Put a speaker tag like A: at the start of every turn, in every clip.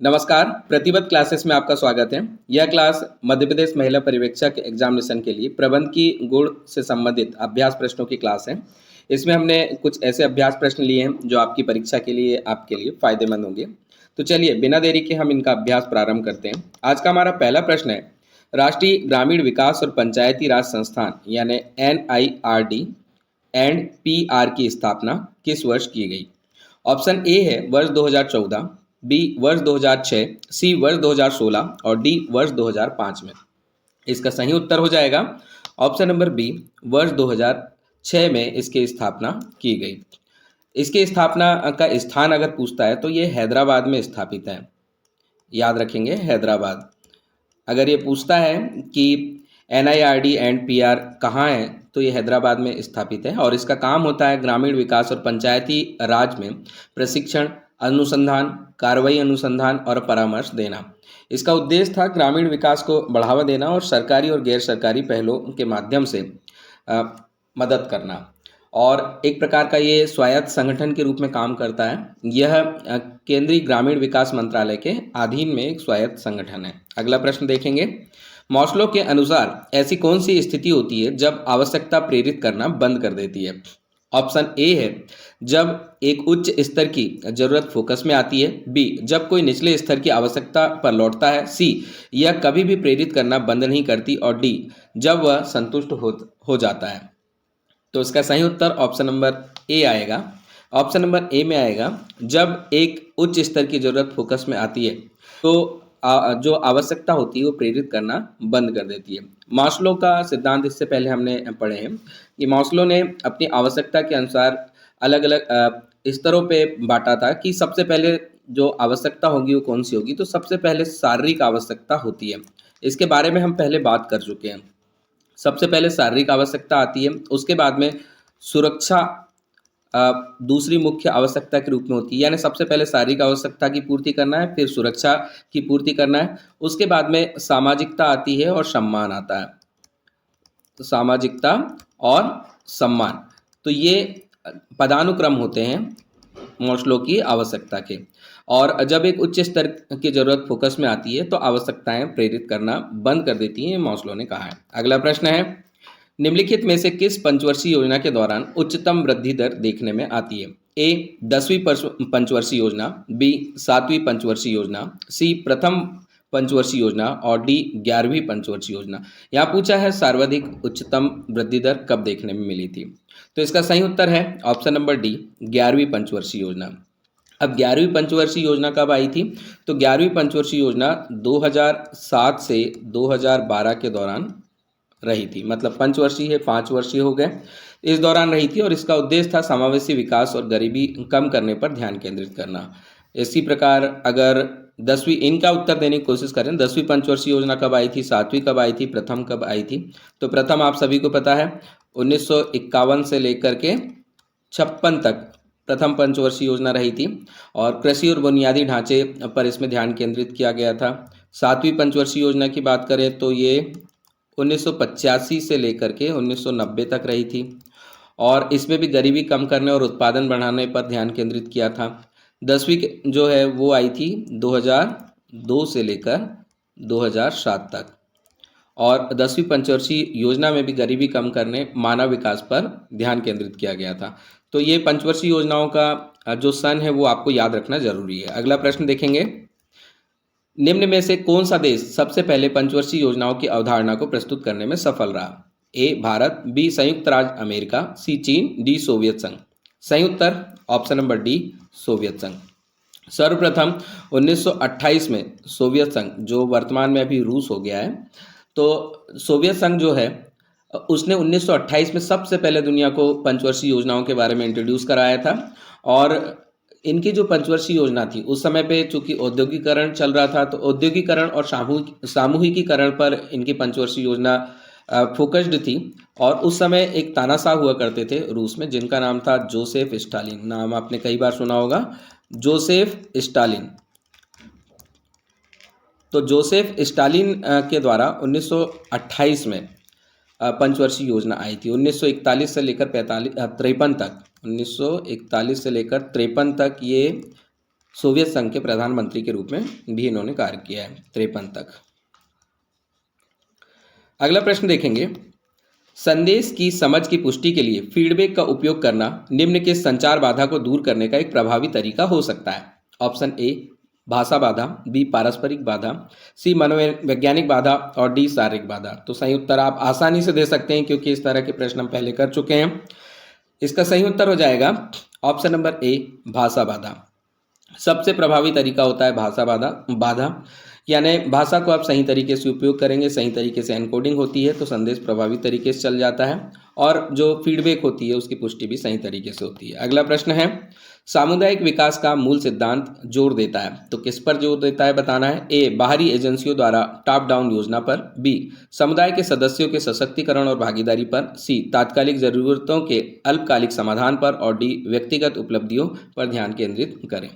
A: नमस्कार, प्रतिबद्ध क्लासेस में आपका स्वागत है। यह क्लास मध्य प्रदेश महिला पर्यवेक्षक एग्जामिनेशन के लिए प्रबंध की गुण से संबंधित अभ्यास प्रश्नों की क्लास है। इसमें हमने कुछ ऐसे अभ्यास प्रश्न लिए हैं जो आपकी परीक्षा के लिए आपके लिए फायदेमंद होंगे। तो चलिए बिना देरी के हम इनका अभ्यास प्रारंभ करते हैं। आज का हमारा पहला प्रश्न है, राष्ट्रीय ग्रामीण विकास और पंचायती राज संस्थान यानी NIRD एंड PR की स्थापना किस वर्ष की गई? ऑप्शन ए है वर्ष 2014, बी वर्ष 2006, सी वर्ष 2016 और डी वर्ष 2005 में। इसका सही उत्तर हो जाएगा ऑप्शन नंबर बी, वर्ष 2006 में इसकी स्थापना की गई। इसकी स्थापना का स्थान अगर पूछता है तो ये हैदराबाद में स्थापित है। याद रखेंगे हैदराबाद। अगर ये पूछता है कि NIRD एंड PR कहाँ है तो ये हैदराबाद में स्थापित है और इसका काम होता है ग्रामीण विकास और पंचायती राज में प्रशिक्षण, अनुसंधान, कार्रवाई अनुसंधान और परामर्श देना। इसका उद्देश्य था ग्रामीण विकास को बढ़ावा देना और सरकारी और गैर सरकारी पहलों के माध्यम से मदद करना। और एक प्रकार का ये स्वायत्त संगठन के रूप में काम करता है। यह केंद्रीय ग्रामीण विकास मंत्रालय के अधीन में एक स्वायत्त संगठन है। अगला प्रश्न देखेंगे, मॉस्लो के अनुसार ऐसी कौन सी स्थिति होती है जब आवश्यकता प्रेरित करना बंद कर देती है? ऑप्शन ए है जब एक उच्च स्तर की जरूरत फोकस में आती है, बी जब कोई निचले स्तर की आवश्यकता पर लौटता है, सी यह कभी भी प्रेरित करना बंद नहीं करती और डी जब वह संतुष्ट हो जाता है। तो इसका सही उत्तर ऑप्शन नंबर ए आएगा। ऑप्शन नंबर ए में आएगा जब एक उच्च स्तर की जरूरत फोकस में आती है तो जो आवश्यकता होती है वो प्रेरित करना बंद कर देती है। मास्लो का सिद्धांत इससे पहले हमने पढ़े हैं कि मास्लो ने अपनी आवश्यकता के अनुसार अलग अलग स्तरों पे बांटा था कि सबसे पहले जो आवश्यकता होगी वो कौन सी होगी। तो सबसे पहले शारीरिक आवश्यकता होती है, इसके बारे में हम पहले बात कर चुके हैं। सबसे पहले शारीरिक आवश्यकता आती है, उसके बाद में सुरक्षा दूसरी मुख्य आवश्यकता के रूप में होती है। यानी सबसे पहले शारीरिक आवश्यकता की पूर्ति करना है, फिर सुरक्षा की पूर्ति करना है, उसके बाद में सामाजिकता आती है और सम्मान आता है। तो सामाजिकता और सम्मान, तो ये पदानुक्रम होते हैं मास्लो की आवश्यकता के। और जब एक उच्च स्तर की जरूरत फोकस में आती है तो आवश्यकताएं प्रेरित करना बंद कर देती हैं, मास्लो ने कहा है। अगला प्रश्न है, निम्नलिखित में से किस पंचवर्षीय योजना के दौरान उच्चतम वृद्धि दर देखने में आती है? ए 10वीं पंचवर्षीय योजना, बी 7वीं पंचवर्षीय योजना, सी प्रथम पंचवर्षीय योजना और डी 11वीं पंचवर्षीय योजना। यहाँ पूछा है सर्वाधिक उच्चतम वृद्धि दर कब देखने में मिली थी। तो इसका सही उत्तर है ऑप्शन नंबर डी 11वीं पंचवर्षीय योजना। अब 11वीं पंचवर्षीय योजना कब आई थी? तो 11वीं पंचवर्षीय योजना 2007 से 2012 के दौरान रही थी। मतलब पंचवर्षीय है, 5 वर्षीय हो गए, इस दौरान रही थी और इसका उद्देश्य था समावेशी विकास और गरीबी कम करने पर ध्यान केंद्रित करना। इसी प्रकार अगर 10वीं, इनका उत्तर देने की कोशिश करें, 10वीं पंचवर्षीय योजना कब आई थी, 7वीं कब आई थी, प्रथम कब आई थी? तो प्रथम आप सभी को पता है 1951 से लेकर के 56 तक प्रथम पंचवर्षीय योजना रही थी और कृषि और बुनियादी ढांचे पर इसमें ध्यान केंद्रित किया गया था। 7वीं पंचवर्षीय योजना की बात करें तो ये 1985 से लेकर के 1990 तक रही थी और इसमें भी गरीबी कम करने और उत्पादन बढ़ाने पर ध्यान केंद्रित किया था। 10वीं जो है वो आई थी 2002 से लेकर 2007 तक और 10वीं पंचवर्षीय योजना में भी गरीबी कम करने, मानव विकास पर ध्यान केंद्रित किया गया था। तो ये पंचवर्षीय योजनाओं का जो सन है वो आपको याद रखना जरूरी है। अगला प्रश्न देखेंगे, निम्न में से कौन सा देश सबसे पहले पंचवर्षीय योजनाओं की अवधारणा को प्रस्तुत करने में सफल रहा? ए भारत, बी संयुक्त राज्य अमेरिका, सी चीन, डी सोवियत संघ। सही उत्तर ऑप्शन नंबर डी सोवियत संघ। सर्वप्रथम 1928 में सोवियत संघ, जो वर्तमान में अभी रूस हो गया है, तो सोवियत संघ जो है उसने 1928 में सबसे पहले दुनिया को पंचवर्षीय योजनाओं के बारे में इंट्रोड्यूस कराया था। और इनकी जो पंचवर्षीय योजना थी उस समय पे चूंकि औद्योगिकरण चल रहा था तो औद्योगिकरण और सामूहिकीकरण पर इनकी पंचवर्षीय योजना फोकस्ड थी। और उस समय एक तानाशाह हुआ करते थे रूस में जिनका नाम था जोसेफ स्टालिन। नाम आपने कई बार सुना होगा, जोसेफ स्टालिन। तो जोसेफ स्टालिन के द्वारा 1928 में पंचवर्षीय योजना आई थी। 1941 से लेकर 53 तक 1941 से लेकर 53 तक ये सोवियत संघ के प्रधानमंत्री के रूप में भी इन्होंने कार्य किया है 53 तक। अगला प्रश्न देखेंगे, संदेश की समझ की पुष्टि के लिए फीडबैक का उपयोग करना निम्न के संचार बाधा को दूर करने का एक प्रभावी तरीका हो सकता है। ऑप्शन ए भाषा बाधा, बी पारस्परिक बाधा, सी मनोवैज्ञानिक बाधा और डी शारीरिक बाधा। तो सही उत्तर आप आसानी से दे सकते हैं क्योंकि इस तरह के प्रश्न हम पहले कर चुके हैं। इसका सही उत्तर हो जाएगा ऑप्शन नंबर ए भाषा बाधा। सबसे प्रभावी तरीका होता है भाषा बाधा, यानी भाषा को आप सही तरीके से उपयोग करेंगे, सही तरीके से एनकोडिंग होती है तो संदेश प्रभावी तरीके से चल जाता है और जो फीडबैक होती है उसकी पुष्टि भी सही तरीके से होती है। अगला प्रश्न है, सामुदायिक विकास का मूल सिद्धांत जोर देता है, तो किस पर जोर देता है बताना है। ए बाहरी एजेंसियों द्वारा टॉप डाउन योजना पर, बी समुदाय के सदस्यों के सशक्तिकरण और भागीदारी पर, सी तात्कालिक जरूरतों के अल्पकालिक समाधान पर और डी व्यक्तिगत उपलब्धियों पर ध्यान केंद्रित करें।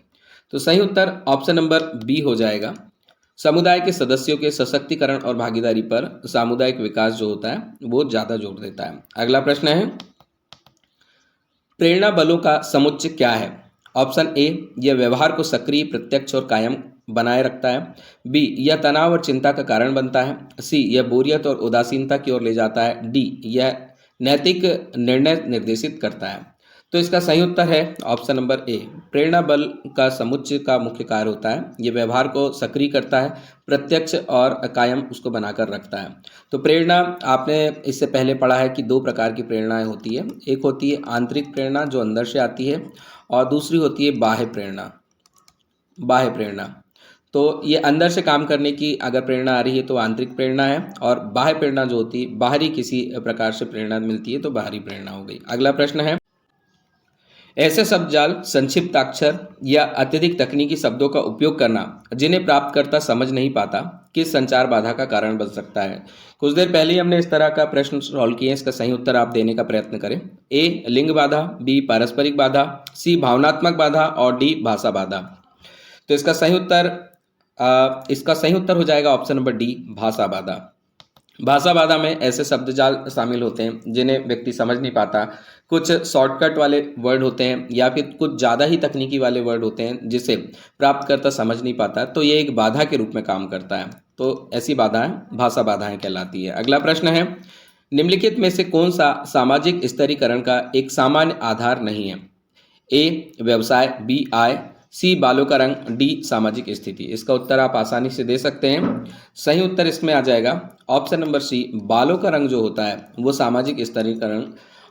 A: तो सही उत्तर ऑप्शन नंबर बी हो जाएगा, समुदाय के सदस्यों के सशक्तिकरण और भागीदारी पर सामुदायिक विकास जो होता है वो ज़्यादा जोर देता है। अगला प्रश्न है, प्रेरणा बलों का समुच्चय क्या है। ऑप्शन ए यह व्यवहार को सक्रिय, प्रत्यक्ष और कायम बनाए रखता है, बी यह तनाव और चिंता का कारण बनता है, सी यह बोरियत और उदासीनता की ओर ले जाता है, डी यह नैतिक निर्णय निर्देशित करता है। तो इसका सही उत्तर है ऑप्शन नंबर ए, प्रेरणा बल का समुच्चय का मुख्य कार्य होता है ये व्यवहार को सक्रिय करता है, प्रत्यक्ष और कायम उसको बनाकर रखता है। तो प्रेरणा आपने इससे पहले पढ़ा है कि दो प्रकार की प्रेरणाएं होती है, एक होती है आंतरिक प्रेरणा जो अंदर से आती है और दूसरी होती है बाह्य प्रेरणा। तो ये अंदर से काम करने की अगर प्रेरणा आ रही है तो आंतरिक प्रेरणा है और बाह्य प्रेरणा जो होती है बाहरी किसी प्रकार से प्रेरणा मिलती है तो बाहरी प्रेरणा हो गई। अगला प्रश्न है, ऐसे शब्दजाल, संक्षिप्ताक्षर या अत्यधिक तकनीकी शब्दों का उपयोग करना जिन्हें प्राप्तकर्ता समझ नहीं पाता किस संचार बाधा का कारण बन सकता है। कुछ देर पहले ही हमने इस तरह का प्रश्न सॉल्व किया है, इसका सही उत्तर आप देने का प्रयत्न करें। ए लिंग बाधा, बी पारस्परिक बाधा, सी भावनात्मक बाधा और डी भाषा बाधा। तो इसका सही उत्तर हो जाएगा ऑप्शन नंबर डी भाषा बाधा। भाषा बाधा में ऐसे शब्दजाल शामिल होते हैं जिन्हें व्यक्ति समझ नहीं पाता, कुछ शॉर्टकट वाले वर्ड होते हैं या फिर कुछ ज़्यादा ही तकनीकी वाले वर्ड होते हैं जिसे प्राप्तकर्ता समझ नहीं पाता, तो ये एक बाधा के रूप में काम करता है। तो ऐसी बाधाएं भाषा बाधाएं कहलाती है। अगला प्रश्न है, निम्नलिखित में से कौन सा सामाजिक स्तरीकरण का एक सामान्य आधार नहीं है। ए व्यवसाय, बी आय, सी बालों का रंग, डी सामाजिक स्थिति। इसका उत्तर आप आसानी से दे सकते हैं। सही उत्तर इसमें आ जाएगा ऑप्शन नंबर सी, बालों का रंग जो होता है वो सामाजिक स्तरीकरण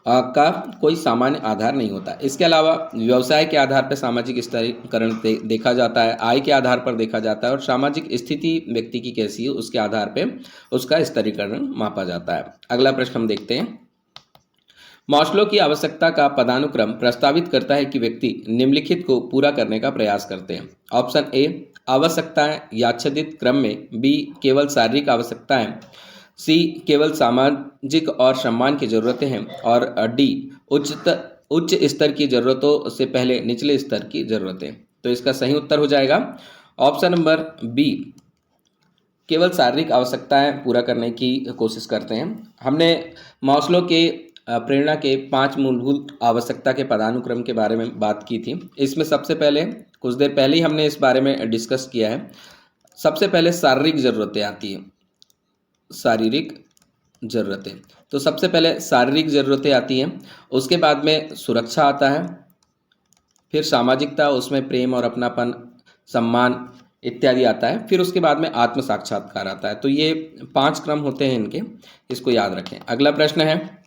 A: का कोई सामान्य आधार नहीं होता। इसके अलावा व्यवसाय के आधार पर सामाजिक स्तरीकरण देखा जाता है, आय के आधार पर देखा जाता है और सामाजिक स्थिति व्यक्ति की कैसी है उसके आधार पर उसका स्तरीकरण मापा जाता है। अगला प्रश्न हम देखते हैं, मास्लो की आवश्यकता का पदानुक्रम प्रस्तावित करता है कि व्यक्ति निम्नलिखित को पूरा करने का प्रयास करते हैं। ऑप्शन ए आवश्यकताएं याच्छदित क्रम में, बी केवल शारीरिक आवश्यकताएं, सी केवल सामाजिक और सम्मान की जरूरतें हैं और डी उच्च स्तर की जरूरतों से पहले निचले स्तर की जरूरतें। तो इसका सही उत्तर हो जाएगा ऑप्शन नंबर बी, केवल शारीरिक आवश्यकताएं पूरा करने की कोशिश करते हैं। हमने मास्लो के प्रेरणा के 5 मूलभूत आवश्यकता के पदानुक्रम के बारे में बात की थी। इसमें सबसे पहले कुछ देर पहले ही हमने इस बारे में डिस्कस किया है। सबसे पहले शारीरिक ज़रूरतें आती हैं, शारीरिक ज़रूरतें। तो सबसे पहले शारीरिक ज़रूरतें आती हैं, उसके बाद में सुरक्षा आता है, फिर सामाजिकता, उसमें प्रेम और अपनापन, सम्मान इत्यादि आता है, फिर उसके बाद में आत्म साक्षात्कार आता है। तो ये 5 क्रम होते हैं इनके, इसको याद रखें। अगला प्रश्न है,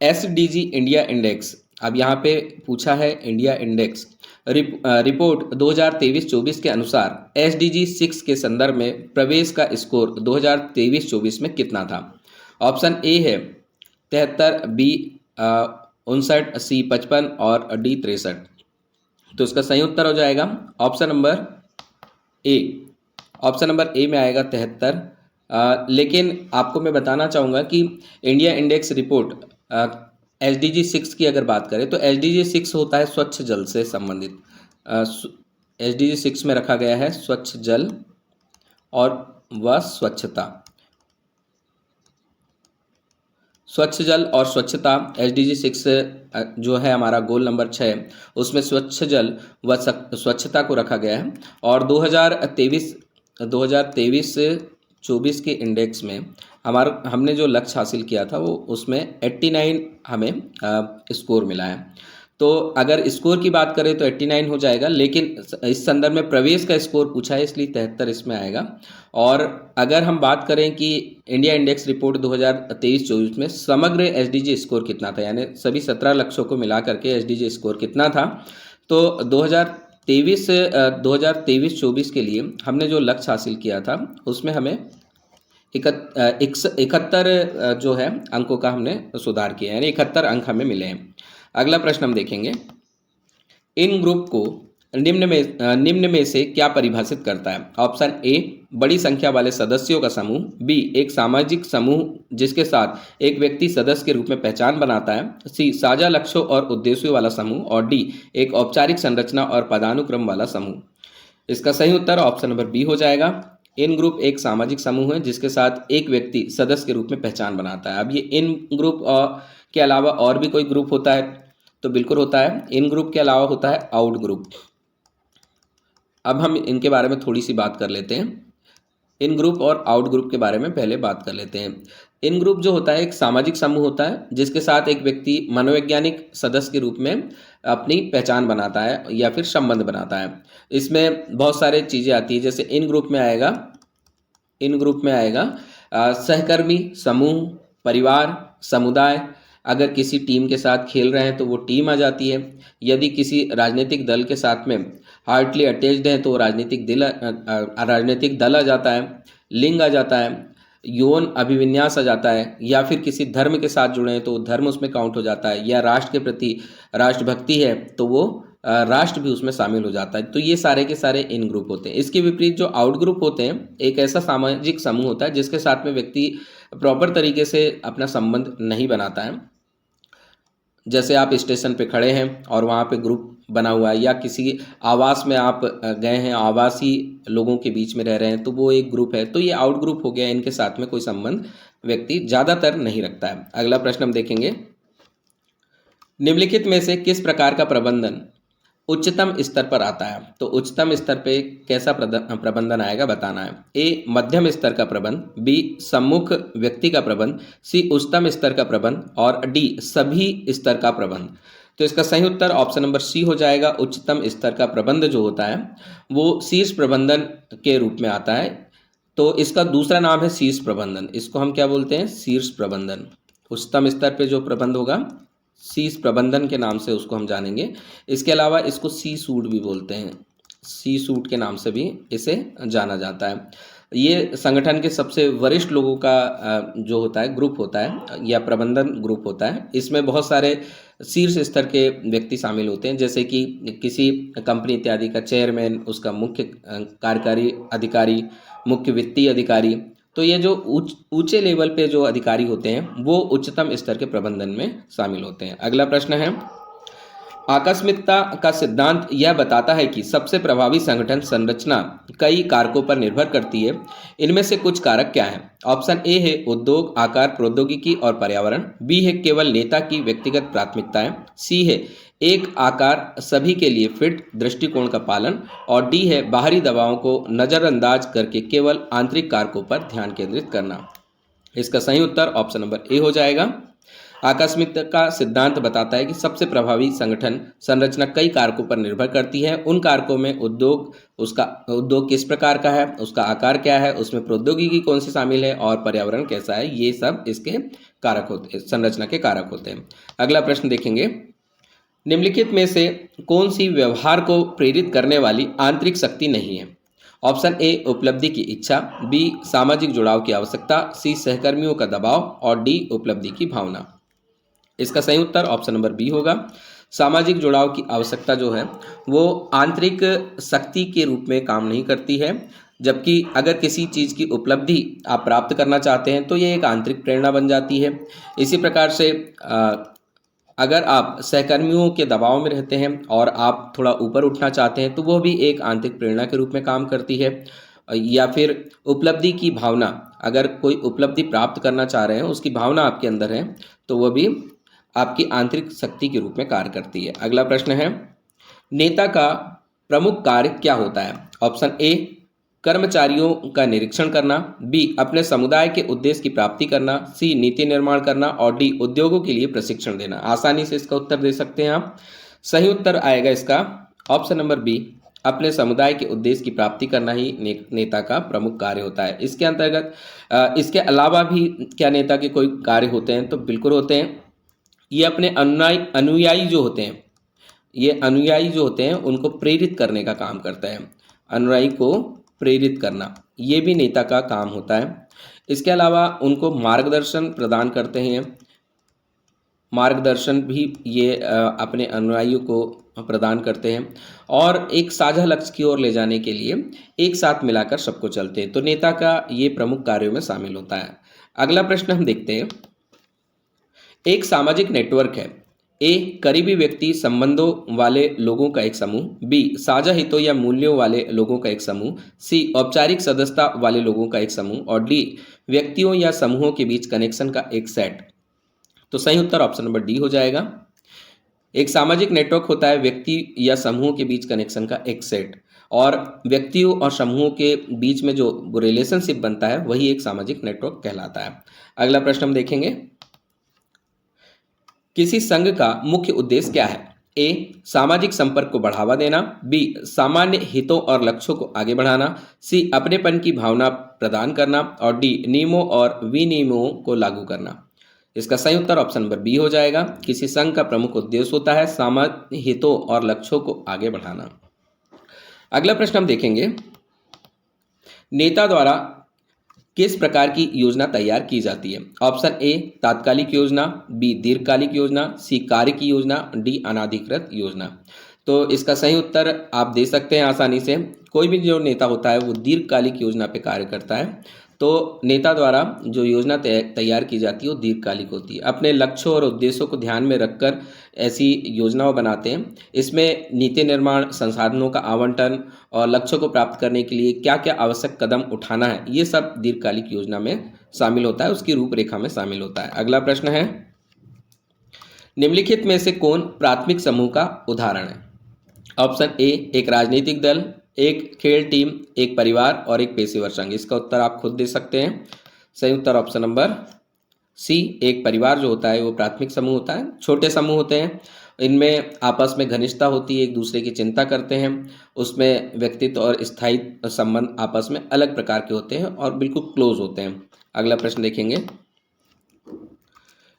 A: SDG इंडिया इंडेक्स। अब यहाँ पे पूछा है इंडिया इंडेक्स रिपोर्ट 2023-24 के अनुसार SDG 6 के संदर्भ में प्रवेश का स्कोर 2023-24 में कितना था। ऑप्शन ए है 73, बी 59, सी 55 और डी 63। तो इसका सही उत्तर हो जाएगा option number A. Option number A में आएगा 73। लेकिन आपको मैं बताना चाहूँगा कि इंडिया इंडेक्स रिपोर्ट SDG 6 की अगर बात करें तो SDG 6 होता है स्वच्छ जल से संबंधित। SDG 6 में रखा गया है स्वच्छ जल और वह स्वच्छता। स्वच्छ जल और स्वच्छता SDG 6 जो है हमारा गोल नंबर 6, उसमें स्वच्छ जल व स्वच्छता को रखा गया है। और 2023 से 24 के इंडेक्स में हमने जो लक्ष्य हासिल किया था वो उसमें 89 हमें स्कोर मिला है। तो अगर स्कोर की बात करें तो 89 हो जाएगा, लेकिन इस संदर्भ में प्रवेश का स्कोर पूछा है इसलिए 73 इसमें आएगा। और अगर हम बात करें कि इंडिया इंडेक्स रिपोर्ट 2023-24 में समग्र SDG स्कोर कितना था, यानी सभी 17 लक्ष्यों को मिला करके SDG स्कोर कितना था, तो 2023-24 के लिए हमने जो लक्ष्य हासिल किया था उसमें हमें 71 जो है अंकों का हमने सुधार किया, यानी 71 अंक हमें मिले हैं। अगला प्रश्न हम देखेंगे, इन ग्रुप को निम्न में से क्या परिभाषित करता है? ऑप्शन ए, बड़ी संख्या वाले सदस्यों का समूह, बी, एक सामाजिक समूह जिसके साथ एक व्यक्ति सदस्य के रूप में पहचान बनाता है, सी, साझा लक्ष्यों और उद्देश्यों वाला समूह, और डी, एक औपचारिक संरचना और पदानुक्रम वाला समूह। इसका सही उत्तर ऑप्शन नंबर बी हो जाएगा। इन ग्रुप एक सामाजिक समूह है जिसके साथ एक व्यक्ति सदस्य के रूप में पहचान बनाता है। अब ये इन ग्रुप के अलावा और भी कोई ग्रुप होता है तो बिल्कुल होता है। इन ग्रुप के अलावा होता है आउट ग्रुप। अब हम इनके बारे में थोड़ी सी बात कर लेते हैं। इन ग्रुप और आउट ग्रुप के बारे में पहले बात कर लेते हैं। इन ग्रुप जो होता है एक सामाजिक समूह होता है जिसके साथ एक व्यक्ति मनोवैज्ञानिक सदस्य के रूप में अपनी पहचान बनाता है या फिर संबंध बनाता है। इसमें बहुत सारे चीज़ें आती है, जैसे इन ग्रुप में आएगा सहकर्मी, समूह, परिवार, समुदाय। अगर किसी टीम के साथ खेल रहे हैं तो वो टीम आ जाती है। यदि किसी राजनीतिक दल के साथ में हार्टली अटैच्ड हैं तो राजनीतिक दल आ जाता है। लिंग आ जाता है, यौन अभिविन्यास आ जाता है, या फिर किसी धर्म के साथ जुड़े हैं तो धर्म उसमें काउंट हो जाता है, या राष्ट्र के प्रति राष्ट्रभक्ति है तो वो राष्ट्र भी उसमें शामिल हो जाता है। तो ये सारे के सारे इन ग्रुप होते हैं। इसके विपरीत जो आउट ग्रुप होते हैं एक ऐसा सामाजिक समूह होता है जिसके साथ में व्यक्ति प्रॉपर तरीके से अपना संबंध नहीं बनाता है। जैसे आप स्टेशन पे खड़े हैं और वहाँ पे ग्रुप बना हुआ है, या किसी आवास में आप गए हैं, आवासी लोगों के बीच में रह रहे हैं, तो वो एक ग्रुप है। तो ये आउट ग्रुप हो गया, इनके साथ में कोई संबंध व्यक्ति ज़्यादातर नहीं रखता है। अगला प्रश्न हम देखेंगे, निम्नलिखित में से किस प्रकार का प्रबंधन उच्चतम स्तर पर आता है? तो उच्चतम स्तर पे कैसा प्रबंधन आएगा बताना है। ए, मध्यम स्तर का प्रबंध, बी, सम्मुख व्यक्ति का प्रबंध, सी, उच्चतम स्तर का प्रबंध, और डी, सभी स्तर का प्रबंध। तो इसका सही उत्तर ऑप्शन नंबर सी हो जाएगा। उच्चतम स्तर का प्रबंध जो होता है वो शीर्ष प्रबंधन के रूप में आता है। तो इसका दूसरा नाम है शीर्ष प्रबंधन। इसको हम क्या बोलते हैं? शीर्ष प्रबंधन। उच्चतम स्तर पे जो प्रबंध होगा शीर्ष प्रबंधन के नाम से उसको हम जानेंगे। इसके अलावा इसको सी सूट भी बोलते हैं, सी सूट के नाम से भी इसे जाना जाता है। ये संगठन के सबसे वरिष्ठ लोगों का जो होता है ग्रुप होता है या प्रबंधन ग्रुप होता है। इसमें बहुत सारे शीर्ष स्तर के व्यक्ति शामिल होते हैं, जैसे कि किसी कंपनी इत्यादि का चेयरमैन, उसका मुख्य कार्यकारी अधिकारी, मुख्य वित्तीय अधिकारी। तो ये जो ऊंचे लेवल पे जो अधिकारी होते हैं वो उच्चतम स्तर के प्रबंधन में शामिल होते हैं। अगला प्रश्न है, आकस्मिकता का सिद्धांत यह बताता है कि सबसे प्रभावी संगठन संरचना कई कारकों पर निर्भर करती है। इनमें से कुछ कारक क्या हैं? ऑप्शन ए है उद्योग, आकार, प्रौद्योगिकी और पर्यावरण, बी है केवल नेता की व्यक्तिगत प्राथमिकताएं, सी है एक आकार सभी के लिए फिट दृष्टिकोण का पालन, और डी है बाहरी दबावों को नज़रअंदाज करके केवल आंतरिक कारकों पर ध्यान केंद्रित करना। इसका सही उत्तर ऑप्शन नंबर ए हो जाएगा। आकस्मिकता का सिद्धांत बताता है कि सबसे प्रभावी संगठन संरचना कई कारकों पर निर्भर करती है। उन कारकों में उद्योग किस प्रकार का है, उसका आकार क्या है, उसमें प्रौद्योगिकी कौन सी शामिल है, और पर्यावरण कैसा है, ये सब इसके कारक होते हैं, संरचना के कारक होते हैं। अगला प्रश्न देखेंगे, निम्नलिखित में से कौन सी व्यवहार को प्रेरित करने वाली आंतरिक शक्ति नहीं है? ऑप्शन ए, उपलब्धि की इच्छा, बी, सामाजिक जुड़ाव की आवश्यकता, सी, सहकर्मियों का दबाव, और डी, उपलब्धि की भावना। इसका सही उत्तर ऑप्शन नंबर बी होगा। सामाजिक जुड़ाव की आवश्यकता जो है वो आंतरिक शक्ति के रूप में काम नहीं करती है, जबकि अगर किसी चीज़ की उपलब्धि आप प्राप्त करना चाहते हैं तो ये एक आंतरिक प्रेरणा बन जाती है। इसी प्रकार से अगर आप सहकर्मियों के दबाव में रहते हैं और आप थोड़ा ऊपर उठना चाहते हैं तो वो भी एक आंतरिक प्रेरणा के रूप में काम करती है। या फिर उपलब्धि की भावना, अगर कोई उपलब्धि प्राप्त करना चाह रहे हैं उसकी भावना आपके अंदर है तो वह भी आपकी आंतरिक शक्ति के रूप में कार्य करती है। अगला प्रश्न है, नेता का प्रमुख कार्य क्या होता है? ऑप्शन ए, कर्मचारियों का निरीक्षण करना, बी, अपने समुदाय के उद्देश्य की प्राप्ति करना, सी, नीति निर्माण करना और डी, उद्योगों के लिए प्रशिक्षण देना। आसानी से इसका उत्तर दे सकते हैं आप। सही उत्तर आएगा इसका ऑप्शन नंबर बी, अपने समुदाय के उद्देश्य की प्राप्ति करना ही नेता का प्रमुख कार्य होता है। इसके अंतर्गत इसके अलावा भी क्या नेता के कोई कार्य होते हैं? तो बिल्कुल होते हैं। ये अपने अनुयायी जो होते हैं, ये अनुयायी जो होते हैं उनको प्रेरित करने का काम करता है। अनुयायी को प्रेरित करना ये भी नेता का काम होता है। इसके अलावा उनको मार्गदर्शन प्रदान करते हैं, मार्गदर्शन भी ये अपने अनुयायियों को प्रदान करते हैं और एक साझा लक्ष्य की ओर ले जाने के लिए एक साथ मिलाकर सबको चलते हैं। तो नेता का ये प्रमुख कार्यों में शामिल होता है। अगला प्रश्न हम देखते हैं, एक सामाजिक नेटवर्क है। ए, करीबी व्यक्ति संबंधों वाले लोगों का एक समूह, बी, साझा हितों या मूल्यों वाले लोगों का एक समूह, सी, औपचारिक सदस्यता वाले लोगों का एक समूह और डी, व्यक्तियों या समूहों के बीच कनेक्शन का एक सेट। तो सही उत्तर ऑप्शन नंबर डी हो जाएगा। एक सामाजिक नेटवर्क होता है व्यक्ति या समूहों के बीच कनेक्शन का एक सेट, और व्यक्तियों और समूहों के बीच में जो रिलेशनशिप बनता है वही एक सामाजिक नेटवर्क कहलाता है। अगला प्रश्न हम देखेंगे, किसी संघ का मुख्य उद्देश्य क्या है? ए, सामाजिक संपर्क को बढ़ावा देना, बी, सामान्य हितों और लक्ष्यों को आगे बढ़ाना, सी, अपनेपन की भावना प्रदान करना और डी, नियमों और विनियमों को लागू करना। इसका सही उत्तर ऑप्शन नंबर बी हो जाएगा। किसी संघ का प्रमुख उद्देश्य होता है सामान्य हितों और लक्ष्यों को आगे बढ़ाना। अगला प्रश्न हम देखेंगे, नेता द्वारा किस प्रकार की योजना तैयार की जाती है? ऑप्शन ए, तात्कालिक योजना, बी, दीर्घकालिक योजना, सी, कार्य की योजना, डी, अनाधिकृत योजना। तो इसका सही उत्तर आप दे सकते हैं आसानी से। कोई भी जो नेता होता है वो दीर्घकालिक योजना पे कार्य करता है। तो नेता द्वारा जो योजना तैयार की जाती है वो दीर्घकालिक होती है, अपने लक्ष्यों और उद्देश्यों को ध्यान में रखकर ऐसी योजनाओं बनाते हैं। इसमें नीति निर्माण, संसाधनों का आवंटन और लक्ष्यों को प्राप्त करने के लिए क्या क्या आवश्यक कदम उठाना है, ये सब दीर्घकालिक योजना में शामिल होता है, उसकी रूपरेखा में शामिल होता है। अगला प्रश्न है, निम्नलिखित में से कौन प्राथमिक समूह का उदाहरण है? ऑप्शन ए, एक राजनीतिक दल, एक खेल टीम, एक परिवार और एक पेशेवर संघ। इसका उत्तर आप खुद दे सकते हैं। सही उत्तर ऑप्शन नंबर सी, एक परिवार जो होता है वो प्राथमिक समूह होता है। छोटे समूह होते हैं, इनमें आपस में घनिष्ठता होती है, एक दूसरे की चिंता करते हैं, उसमें व्यक्तित्व और स्थायी संबंध आपस में अलग प्रकार के होते हैं और बिल्कुल क्लोज होते हैं। अगला प्रश्न देखेंगे,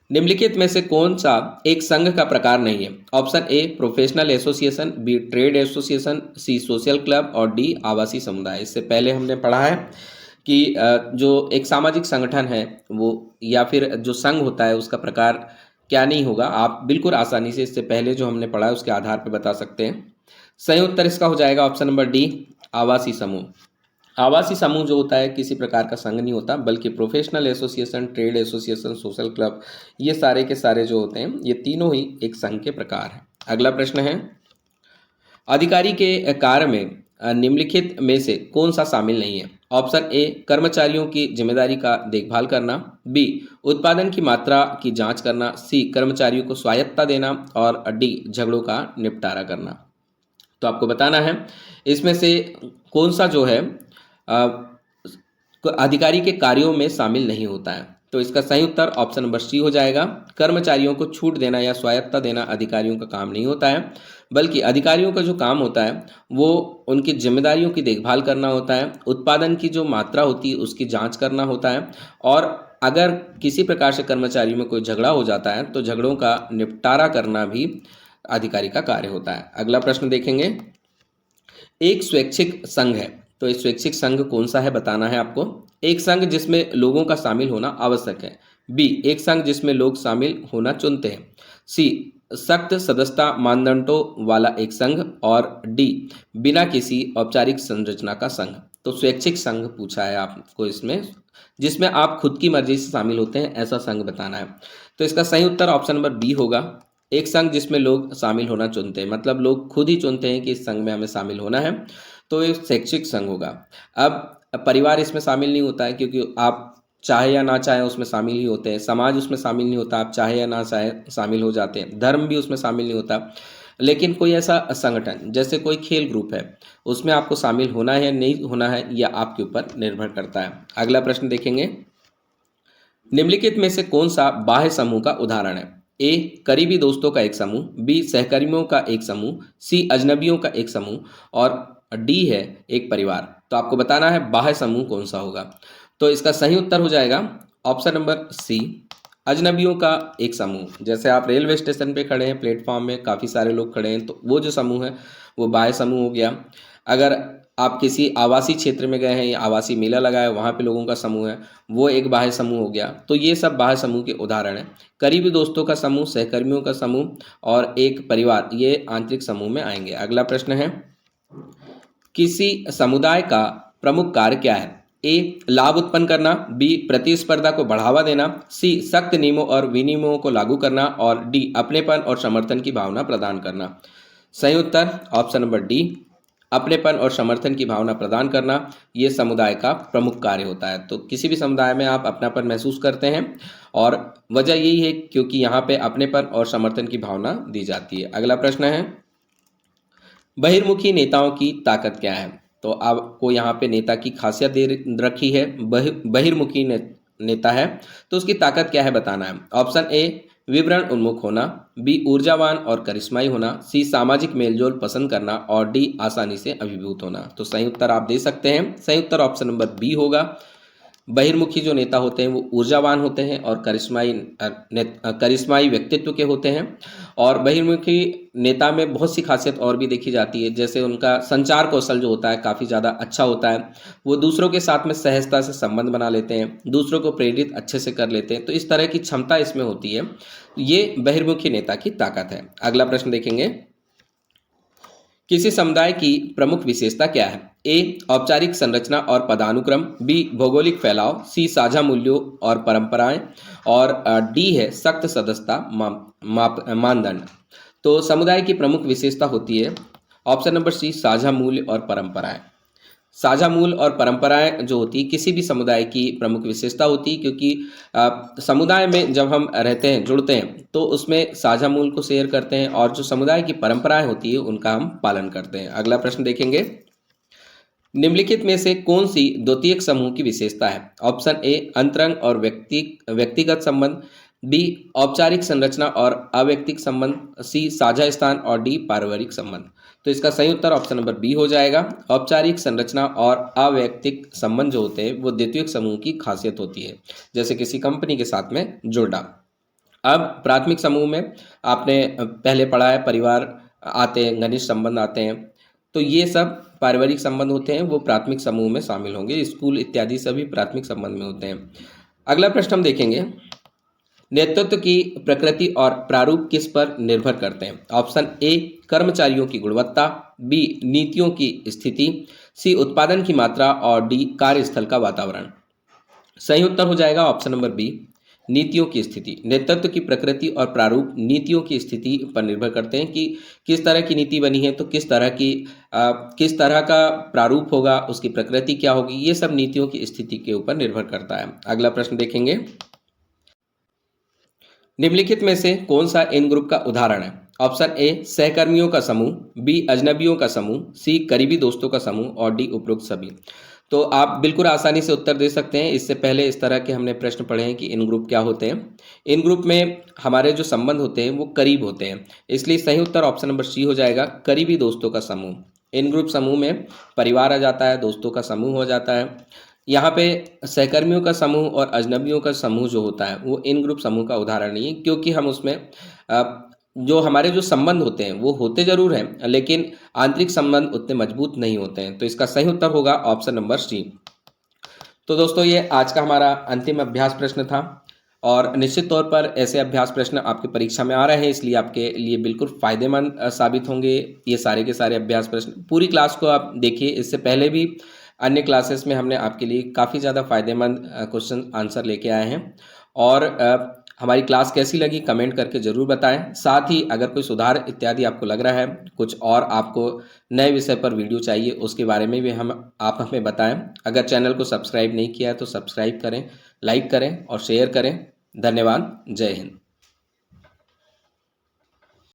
A: निम्नलिखित में से कौन सा एक संघ का प्रकार नहीं है? Option A, professional association, B, trade association, C, social club और डी, आवासीय समुदाय। इससे पहले हमने पढ़ा है कि जो एक सामाजिक संगठन है वो या फिर जो संघ होता है उसका प्रकार क्या नहीं होगा, आप बिल्कुल आसानी से इससे पहले जो हमने पढ़ा है उसके आधार पर बता सकते हैं। सही उत्तर इसका हो जाएगा ऑप्शन नंबर डी, आवासीय समूह। आवासीय समूह जो होता है किसी प्रकार का संघ नहीं होता, बल्कि professional association, trade association, social club, ये सारे के सारे जो होते हैं ये तीनों ही एक संघ के प्रकार हैं। अगला प्रश्न है, अधिकारी के कार्य में निम्नलिखित में से कौन सा शामिल नहीं है? ऑप्शन ए, कर्मचारियों की जिम्मेदारी का देखभाल करना, बी, उत्पादन की मात्रा की जांच करना, सी, कर्मचारियों को स्वायत्तता देना और डी, झगड़ों का निपटारा करना। तो आपको बताना है इसमें से कौन सा जो है अधिकारी के कार्यों में शामिल नहीं होता है। तो इसका सही उत्तर ऑप्शन नंबर सी हो जाएगा। कर्मचारियों को छूट देना या स्वायत्तता देना अधिकारियों का काम नहीं होता है, बल्कि अधिकारियों का जो काम होता है वो उनकी जिम्मेदारियों की देखभाल करना होता है, उत्पादन की जो मात्रा होती है उसकी जांच करना होता है, और अगर किसी प्रकार से कर्मचारियों में कोई झगड़ा हो जाता है तो झगड़ों का निपटारा करना भी अधिकारी का कार्य होता है। अगला प्रश्न देखेंगे, एक स्वैच्छिक संघ है, तो एक स्वैच्छिक संघ कौन सा है बताना है आपको। एक संघ जिसमें लोगों का शामिल होना आवश्यक है, बी, एक संघ जिसमें लोग शामिल होना चुनते हैं, सी, सख्त सदस्यता मानदंडों वाला एक संघ और डी, बिना किसी औपचारिक संरचना का संघ। तो स्वैच्छिक संघ पूछा है आपको इसमें, जिसमें आप खुद की मर्जी से शामिल होते हैं, ऐसा संघ बताना है। तो इसका सही उत्तर ऑप्शन नंबर बी होगा। एक संघ जिसमें लोग शामिल होना चुनते हैं, मतलब लोग खुद ही चुनते हैं कि इस संघ में हमें शामिल होना है, तो ये शैक्षिक संघ होगा। अब परिवार इसमें शामिल नहीं होता है, क्योंकि आप चाहे या ना चाहे उसमें शामिल ही होते हैं। समाज उसमें शामिल नहीं होता, आप चाहे या ना चाहे शामिल हो जाते हैं। धर्म भी उसमें शामिल नहीं होता। लेकिन कोई ऐसा संगठन जैसे कोई खेल ग्रुप है, उसमें आपको शामिल होना है या नहीं होना है, यह आपके ऊपर निर्भर करता है। अगला प्रश्न देखेंगे, निम्नलिखित में से कौन सा बाह्य समूह का उदाहरण है? ए करीबी दोस्तों का एक समूह, बी सहकर्मियों का एक समूह, सी अजनबियों का एक समूह और डी है एक परिवार। तो आपको बताना है बाह्य समूह कौन सा होगा। तो इसका सही उत्तर हो जाएगा ऑप्शन नंबर सी, अजनबियों का एक समूह। जैसे आप रेलवे स्टेशन पे खड़े हैं, प्लेटफॉर्म में काफ़ी सारे लोग खड़े हैं, तो वो जो समूह है वो बाह्य समूह हो गया। अगर आप किसी आवासीय क्षेत्र में गए हैं या आवासीय मेला लगा है, वहाँ पे लोगों का समूह है, वो एक बाह्य समूह हो गया। तो ये सब बाह्य समूह के उदाहरण हैं। करीबी दोस्तों का समूह, सहकर्मियों का समूह और एक परिवार, ये आंतरिक समूह में आएंगे। अगला प्रश्न है, किसी समुदाय का प्रमुख कार्य क्या है? ए लाभ उत्पन्न करना, बी प्रतिस्पर्धा को बढ़ावा देना, सी सख्त नियमों और विनियमों को लागू करना और डी अपनेपन और समर्थन की भावना प्रदान करना। सही उत्तर ऑप्शन नंबर डी, अपनेपन और समर्थन की भावना प्रदान करना, ये समुदाय का प्रमुख कार्य होता है। तो किसी भी समुदाय में आप अपनापन महसूस करते हैं और वजह यही है क्योंकि यहाँ पे अपनेपन और समर्थन की भावना दी जाती है। अगला प्रश्न है, बहिर्मुखी नेताओं की ताकत क्या है? तो आपको यहाँ पे नेता की खासियत दे रखी है, बहिर्मुखी नेता है, तो उसकी ताकत क्या है बताना है। ऑप्शन ए विवरण उन्मुख होना, बी ऊर्जावान और करिश्माई होना, सी सामाजिक मेलजोल पसंद करना और डी आसानी से अभिभूत होना। तो सही उत्तर आप दे सकते हैं। सही उत्तर ऑप्शन नंबर बी होगा। बहिर्मुखी जो नेता होते हैं वो ऊर्जावान होते हैं और करिश्माई व्यक्तित्व के होते हैं। और बहिर्मुखी नेता में बहुत सी खासियत और भी देखी जाती है, जैसे उनका संचार कौशल जो होता है काफ़ी ज़्यादा अच्छा होता है। वो दूसरों के साथ में सहजता से संबंध बना लेते हैं, दूसरों को प्रेरित अच्छे से कर लेते हैं। तो इस तरह की क्षमता इसमें होती है। ये बहिर्मुखी नेता की ताकत है। अगला प्रश्न देखेंगे, किसी समुदाय की प्रमुख विशेषता क्या है? ए औपचारिक संरचना और पदानुक्रम, बी भौगोलिक फैलाव, सी साझा मूल्यों और परंपराएं और डी है सख्त सदस्यता मानदंड। तो समुदाय की प्रमुख विशेषता होती है ऑप्शन नंबर सी, साझा मूल्य और परंपराएं। साझा मूल और परंपराएं जो होती किसी भी समुदाय की प्रमुख विशेषता होती, क्योंकि समुदाय में जब हम रहते हैं, जुड़ते हैं, तो उसमें साझा मूल को शेयर करते हैं और जो समुदाय की परंपराएं होती है उनका हम पालन करते हैं। अगला प्रश्न देखेंगे, निम्नलिखित में से कौन सी द्वितीयक समूह की विशेषता है? ऑप्शन ए अंतरंग और व्यक्तिगत संबंध, बी औपचारिक संरचना और अव्यक्तिक संबंध, सी साझा स्थान और डी पारिवारिक संबंध। तो इसका सही उत्तर ऑप्शन नंबर बी हो जाएगा। औपचारिक संरचना और अवैयक्तिक संबंध जो होते हैं वो द्वितीयक समूह की खासियत होती है, जैसे किसी कंपनी के साथ में जुड़ना। अब प्राथमिक समूह में आपने पहले पढ़ा है, परिवार आते हैं, घनिष्ठ संबंध आते हैं, तो ये सब पारिवारिक संबंध होते हैं, वो प्राथमिक समूह में शामिल होंगे। स्कूल इत्यादि सभी प्राथमिक संबंध में होते हैं। अगला प्रश्न हम देखेंगे, नेतृत्व की प्रकृति और प्रारूप किस पर निर्भर करते हैं? ऑप्शन ए कर्मचारियों की गुणवत्ता, बी नीतियों की स्थिति, सी उत्पादन की मात्रा और डी कार्यस्थल का वातावरण। सही उत्तर हो जाएगा ऑप्शन नंबर बी, नीतियों की स्थिति। नेतृत्व की प्रकृति और प्रारूप नीतियों की स्थिति पर निर्भर करते हैं कि किस तरह की नीति बनी है, तो किस तरह का प्रारूप होगा, उसकी प्रकृति क्या होगी, ये सब नीतियों की स्थिति के ऊपर निर्भर करता है। अगला प्रश्न देखेंगे, निम्नलिखित में से कौन सा इन ग्रुप का उदाहरण है? ऑप्शन ए सहकर्मियों का समूह, बी अजनबियों का समूह, सी करीबी दोस्तों का समूह और डी उपरोक्त सभी। तो आप बिल्कुल आसानी से उत्तर दे सकते हैं। इससे पहले इस तरह के हमने प्रश्न पढ़े हैं कि इन ग्रुप क्या होते हैं। इन ग्रुप में हमारे जो संबंध होते हैं वो करीब होते हैं, इसलिए सही उत्तर ऑप्शन नंबर सी हो जाएगा, करीबी दोस्तों का समूह। इन ग्रुप समूह में परिवार आ जाता है, दोस्तों का समूह हो जाता है। यहाँ पे सहकर्मियों का समूह और अजनबियों का समूह जो होता है वो इन ग्रुप समूह का उदाहरण नहीं है, क्योंकि हम उसमें जो हमारे जो संबंध होते हैं वो होते जरूर हैं, लेकिन आंतरिक संबंध उतने मजबूत नहीं होते हैं। तो इसका सही उत्तर होगा ऑप्शन नंबर सी। तो दोस्तों, ये आज का हमारा अंतिम अभ्यास प्रश्न था और निश्चित तौर पर ऐसे अभ्यास प्रश्न आपकी परीक्षा में आ रहे हैं, इसलिए आपके लिए बिल्कुल फायदेमंद साबित होंगे ये सारे के सारे अभ्यास प्रश्न। पूरी क्लास को आप देखिए। इससे पहले भी अन्य क्लासेस में हमने आपके लिए काफ़ी ज़्यादा फायदेमंद क्वेश्चन आंसर लेके आए हैं और हमारी क्लास कैसी लगी कमेंट करके ज़रूर बताएं। साथ ही अगर कोई सुधार इत्यादि आपको लग रहा है, कुछ और आपको नए विषय पर वीडियो चाहिए, उसके बारे में भी आप हमें बताएं। अगर चैनल को सब्सक्राइब नहीं किया है तो सब्सक्राइब करें, लाइक करें और शेयर करें। धन्यवाद। जय हिंद।